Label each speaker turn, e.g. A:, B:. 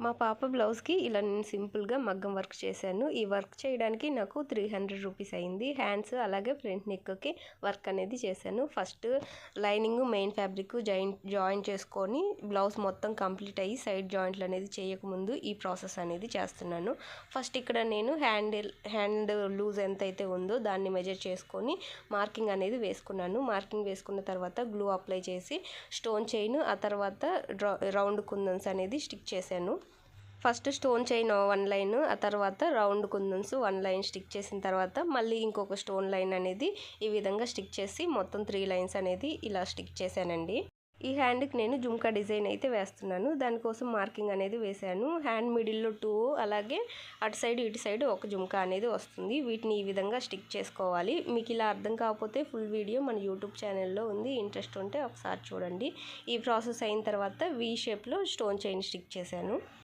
A: మా పాప బ్లౌజ్కి ఇలా నేను సింపుల్గా మగ్గం వర్క్ చేశాను. ఈ వర్క్ చేయడానికి నాకు 300 రూపీస్ అయింది. హ్యాండ్స్ అలాగే ఫ్రంట్ నెక్కి వర్క్ అనేది చేశాను. First lining main fabric join చేసుకొని బ్లౌజ్ మొత్తం కంప్లీట్ అయ్యి సైడ్ జాయింట్లు అనేది చేయకముందు ఈ ప్రాసెస్ అనేది చేస్తున్నాను. ఫస్ట్ ఇక్కడ నేను హ్యాండ్ లూజ్ ఎంతైతే ఉందో దాన్ని మెజర్ చేసుకొని మార్కింగ్ అనేది వేసుకున్నాను. మార్కింగ్ వేసుకున్న తర్వాత గ్లూ అప్లై చేసి స్టోన్ చైన్, ఆ తర్వాత రౌండ్ కుందన్స్ అనేది స్టిక్ చేశాను. ఫస్ట్ స్టోన్ చైన్ 1 లైన్, ఆ తర్వాత రౌండ్ కుందన్స్ 1 లైన్ స్టిక్ చేసిన తర్వాత మళ్ళీ ఇంకొక స్టోన్ లైన్ అనేది ఈ విధంగా స్టిక్ చేసి మొత్తం 3 లైన్స్ అనేది ఇలా స్టిక్ చేశానండి. ఈ హ్యాండ్కి నేను జుమ్కా డిజైన్ అయితే వేస్తున్నాను. దానికోసం మార్కింగ్ అనేది వేశాను. హ్యాండ్ మిడిల్లో 2, అలాగే అటు సైడ్ ఇటు సైడ్ ఒక జుమ్కా అనేది వస్తుంది. వీటిని ఈ విధంగా స్టిక్ చేసుకోవాలి. మీకు ఇలా అర్థం కాకపోతే ఫుల్ వీడియో మన యూట్యూబ్ ఛానల్లో ఉంది, ఇంట్రెస్ట్ ఉంటే ఒకసారి చూడండి. ఈ ప్రాసెస్ అయిన తర్వాత వీ షేప్లో స్టోన్ చైన్ స్టిక్ చేశాను.